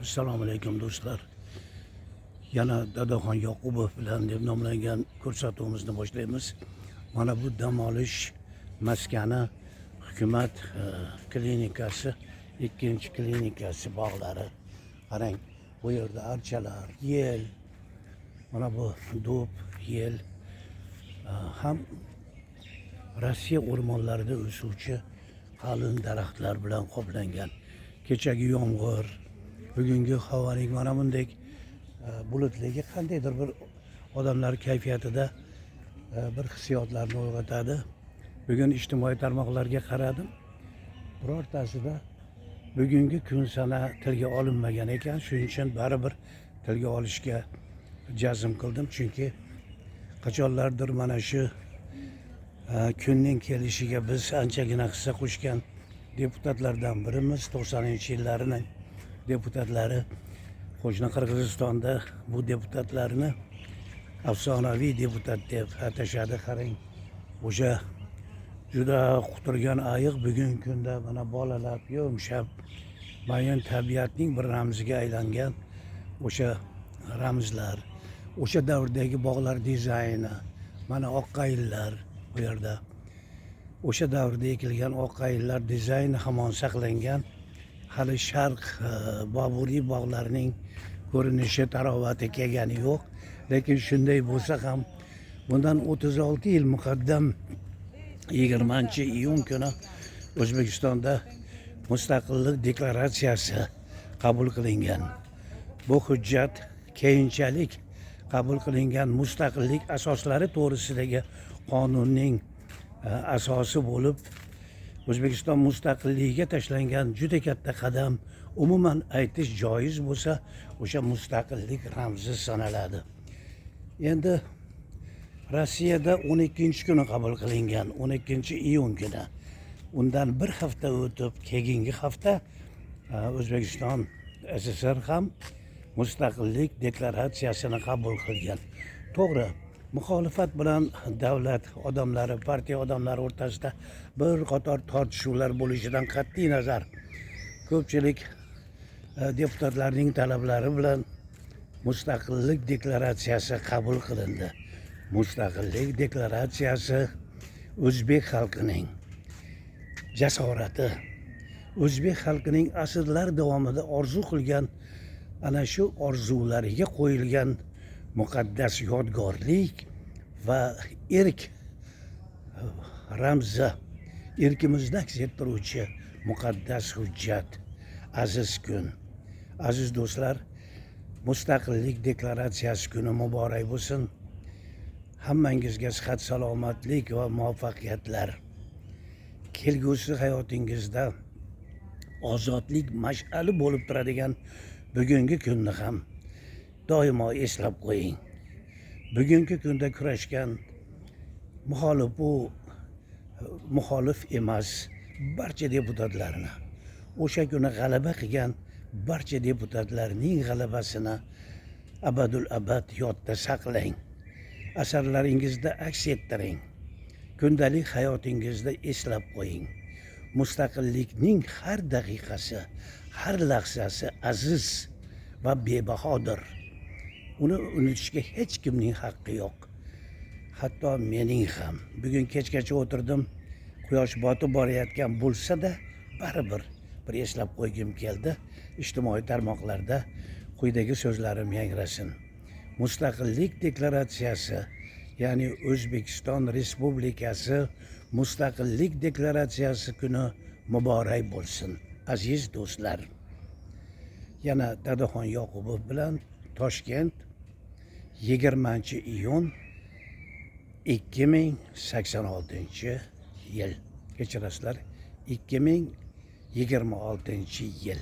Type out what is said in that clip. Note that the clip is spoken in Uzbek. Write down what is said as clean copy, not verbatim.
Assalomu alaykum do'stlar. Yana Dadaxon Yoqubov bilan deb nomlangan ko'rsatuvimizni boshlaymiz. Mana bu dam olish maskani hukumat klinikasi, ikkinchi klinikasi bog'lari. Qarang, bu yerda archalar, yel, mana bu dub, yel ham Rossiya o'rmonlarida o'suvchi qalin daraxtlar bilan qoplangan. Kechagi yomg'ir, bugungi havoning mana bunday bulutligi qandaydir bir odamlar kayfiyatida bir hissiyotlarni uyg'otadi. Bugun ijtimoiy tarmoqlarga qaradim. Birortasida bugungi kun sana tilga olinmagan ekan. Shuning uchun baribir tilga olishga jazm qildim. Chunki qachonlardir mana shu kunning kelishiga biz anchagina hissa qo'shgan deputatlardan birimiz. 90-yillarning deputatlari. Qo'shni Qirg'izistonda bu deputatlarni afsonaviy deputat deb atashadi. Qarang, o'sha juda quturgan ayiq bugungi kunda mana bolalab, yumshab, mayin tabiatning bir ramziga aylangan o'sha ramzlar, o'sha davrdagi bog'lar dizayni, mana oqqayillar bu yerda. O'sha davrda ekilgan oqqayillar dizayni hamon saqlangan. Hali sharq Boburiy bog'larining ko'rinishi, tarovati kelgani yo'q. Lekin shunday bo'lsa ham bundan 36 yil muqaddam 20-iyun kuni O'zbekistonda mustaqillik deklaratsiyasi qabul qilingan. Bu hujjat keyinchalik qabul qilingan mustaqillik asoslari to'g'risidagi qonunning asosi bo'lib, O'zbekiston mustaqilligiga tashlangan juda katta qadam. Umuman aytish joiz bo'lsa, o'sha mustaqillik ramzi sanaladi. Endi Rossiyada 12-kuni qabul qilingan, 12-iyun kuni. Undan bir hafta o'tib, keyingi hafta O'zbekiston SSR ham mustaqillik deklaratsiyasini qabul qilgan. To'g'ri, muxolifat bilan davlat odamlari, partiya odamlari o'rtasida bir qator tortishuvlar bo'lishidan qat'iy nazar, ko'pchilik deputatlarning talablari bilan mustaqillik deklaratsiyasi qabul qilindi. Mustaqillik deklaratsiyasi o'zbek xalqining jasorati, o'zbek xalqining asrlar davomida orzu qilgan ana shu orzulariga qo'yilgan muqaddas yodgorlik va erk ramzi, erkimizni aks ettiruvchi muqaddas hujjat. Aziz kun, aziz do'stlar, mustaqillik deklaratsiyasi kuni muborak bo'lsin. Hammangizga sihat, salomatlik va muvaffaqiyatlar. Kelgusi hayotingizda ozodlik mash'ali bo'lib turadigan bugungi kunni ham doimo eslab qo'ying. Bugungi kunda kurashgan muxolif emas barcha deputatlarni, o'sha kuni g'alaba qilgan barcha deputatlarning g'alabasini abadul abad yodda saqlang. Asarlaringizda aks ettiring. Kundalik hayotingizda eslab qo'ying. Mustaqillikning har daqiqasi, har lahzasi aziz va bebahodir. Uni unutishga hech kimning haqqi yo'q. Hatto mening ham. Bugun kechgacha o'tirdim, quyosh botib borayotgan bo'lsa-da, baribir bir eslab qo'ygim keldi. Ijtimoiy tarmoqlarda quyidagi so'zlarim yangrasin. Mustaqillik deklaratsiyasi, ya'ni O'zbekiston Respublikasi mustaqillik deklaratsiyasi kuni muborak bo'lsin. Aziz do'stlar. Yana Dadaxon Yoqubov bilan Toshkent, 20-iyun 2086-yil. Kechirasizlar, 2026-yil.